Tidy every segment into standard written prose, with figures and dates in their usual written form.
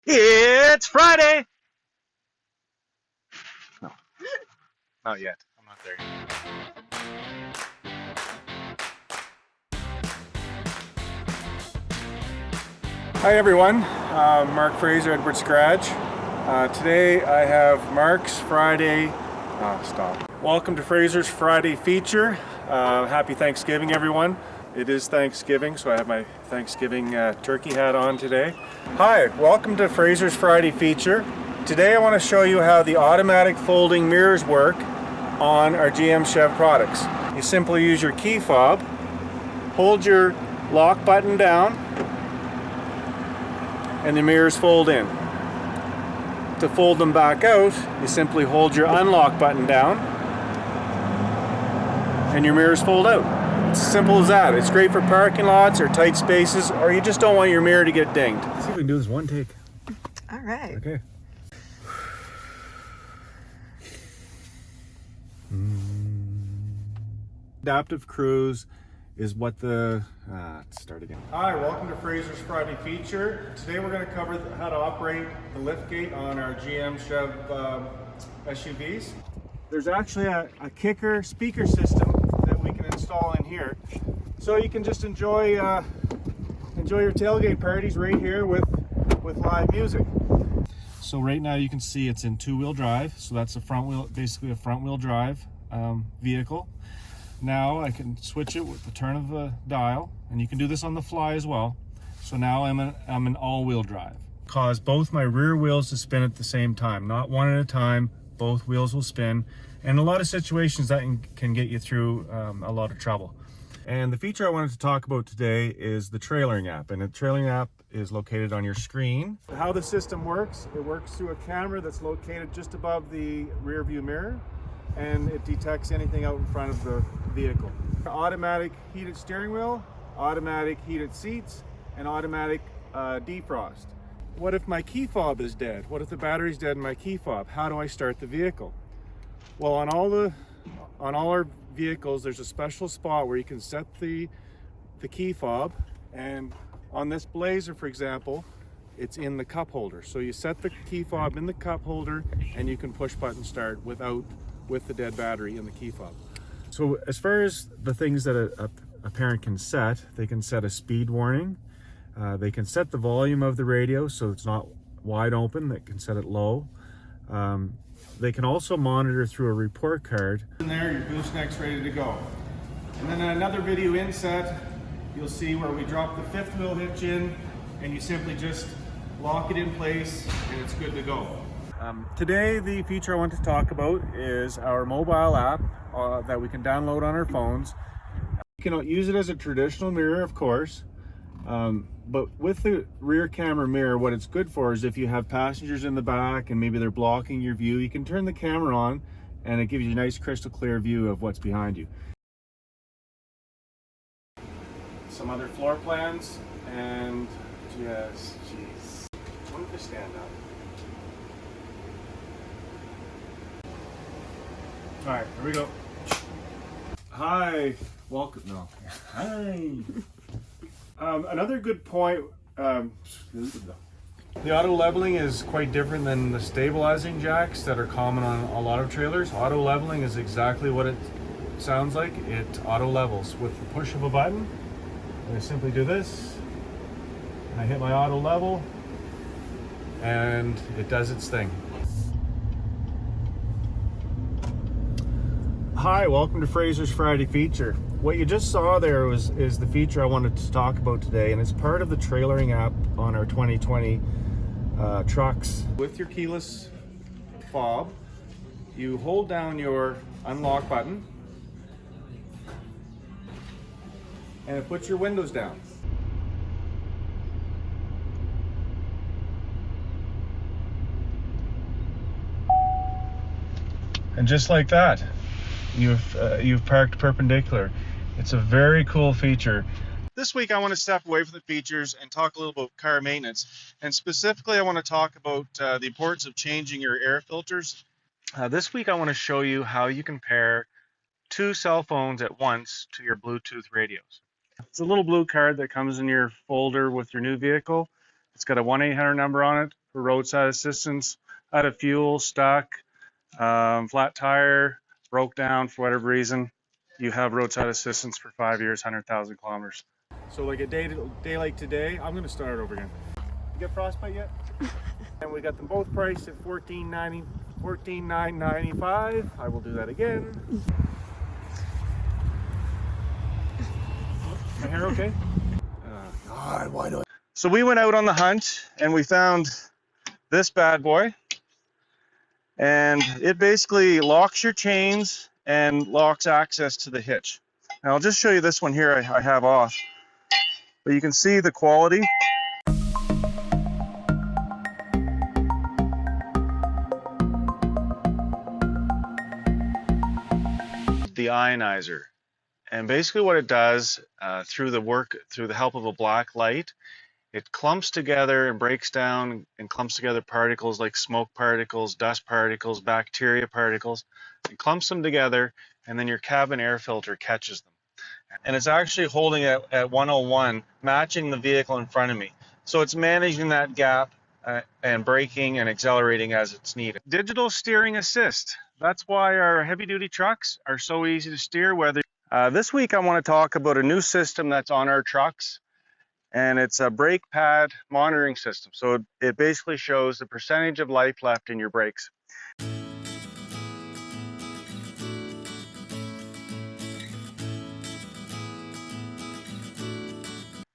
It's Friday! No, not yet. I'm not there yet. Hi everyone, Mark Fraser, Edwards Garage. Today I have Mark's Friday, Welcome to Fraser's Friday feature. Happy Thanksgiving everyone. It is Thanksgiving, so I have my Thanksgiving turkey hat on today. Hi, welcome to Fraser's Friday feature. Today I want to show you how the automatic folding mirrors work on our GM Chev products. You simply use your key fob, hold your lock button down, and the mirrors fold in. To fold them back out, you simply hold your unlock button down and your mirrors fold out. It's as simple as that. It's great for parking lots or tight spaces, or you just don't want your mirror to get dinged. Let's see if we can do this one take. All right. Okay. Adaptive cruise is what the let's start again. Hi, welcome to Fraser's Friday feature. Today we're going to cover how to operate the lift gate on our GM Chev SUVs. There's actually a kicker speaker system that we can install in here, so you can just enjoy your tailgate parties right here with live music. So right now you can see it's in two-wheel drive, so that's a front wheel, basically a front-wheel drive vehicle. Now I can switch it with the turn of the dial, and you can do this on the fly as well. So now I'm an all-wheel drive. Cause both my rear wheels to spin at the same time, not one at a time. Both wheels will spin, and a lot of situations that can get you through a lot of trouble. And the feature I wanted to talk about today is the trailering app, and the trailering app is located on your screen. How the system works, it works through a camera that's located just above the rear view mirror, and it detects anything out in front of the vehicle. Automatic heated steering wheel, automatic heated seats, and automatic defrost. What if my key fob is dead? What if the battery's dead in my key fob? How do I start the vehicle? Well, on all our vehicles, there's a special spot where you can set the key fob, and on this Blazer, for example, it's in the cup holder. So you set the key fob in the cup holder, and you can push button start with the dead battery in the key fob. So as far as the things that a parent can set, they can set a speed warning. They can set the volume of the radio so it's not wide open. They can set it low. They can also monitor through a report card. In there, your gooseneck's ready to go. And then another video inset, you'll see where we drop the fifth wheel hitch in, and you simply just lock it in place, and it's good to go. Today, the feature I want to talk about is our mobile app that we can download on our phones. You can use it as a traditional mirror, of course, but with the rear camera mirror, what it's good for is if you have passengers in the back and maybe they're blocking your view, you can turn the camera on and it gives you a nice crystal clear view of what's behind you. Some other floor plans, and yes, jeez, when did they stand up? All right, here we go. Hi, welcome. No, hi. Another good point, the auto leveling is quite different than the stabilizing jacks that are common on a lot of trailers. Auto leveling is exactly what it sounds like. It auto levels with the push of a button. I simply do this, and I hit my auto level, and it does its thing. Hi, welcome to Fraser's Friday feature. What you just saw there is the feature I wanted to talk about today, and it's part of the trailering app on our 2020 trucks. With your keyless fob, you hold down your unlock button, and it puts your windows down. And just like that, you've parked perpendicular. It's a very cool feature. This week I want to step away from the features and talk a little about car maintenance, and specifically I want to talk about the importance of changing your air filters. This week I want to show you how you can pair two cell phones at once to your Bluetooth radios. It's a little blue card that comes in your folder with your new vehicle. It's got a 1-800 number on it, for roadside assistance. Out of fuel, stuck, flat tire, broke down for whatever reason. You have roadside assistance for 5 years, 100,000 kilometers. So like a day like today, I'm gonna start over again. You get frostbite yet? And we got them both priced at $14,995. I will do that again. My hair okay? God, why do I? So we went out on the hunt and we found this bad boy. And it basically locks your chains and locks access to the hitch. Now I'll just show you this one here I have off. But you can see the quality. The ionizer. And basically what it does through the help of a black light, it clumps together and breaks down and clumps together particles like smoke particles, dust particles, bacteria particles. It clumps them together and then your cabin air filter catches them. And it's actually holding it at 101, matching the vehicle in front of me. So it's managing that gap and braking and accelerating as it's needed. Digital steering assist. That's why our heavy duty trucks are so easy to steer. This week I want to talk about a new system that's on our trucks, and it's a brake pad monitoring system. So it basically shows the percentage of life left in your brakes.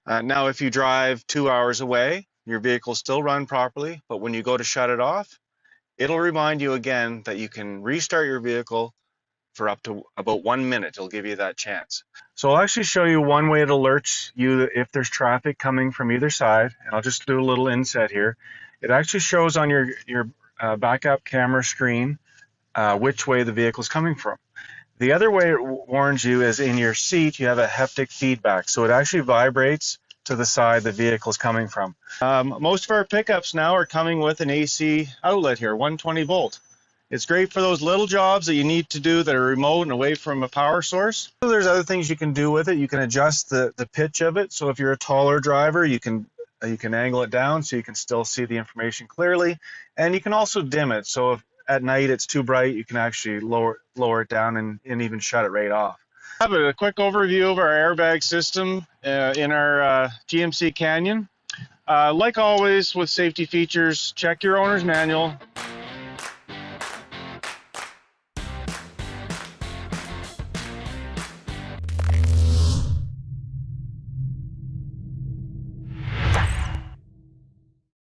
Now, if you drive 2 hours away, your vehicle still run properly, but when you go to shut it off, it'll remind you again that you can restart your vehicle for up to about 1 minute. It'll give you that chance. So I'll actually show you one way it alerts you if there's traffic coming from either side. And I'll just do a little inset here. It actually shows on your backup camera screen which way the vehicle is coming from. The other way it warns you is in your seat, you have a haptic feedback. So it actually vibrates to the side the vehicle is coming from. Most of our pickups now are coming with an AC outlet here, 120 volt. It's great for those little jobs that you need to do that are remote and away from a power source. So there's other things you can do with it. You can adjust the pitch of it. So if you're a taller driver, you can angle it down so you can still see the information clearly. And you can also dim it. So if at night it's too bright, you can actually lower it down and even shut it right off. I have a quick overview of our airbag system in our GMC Canyon. Like always with safety features, check your owner's manual.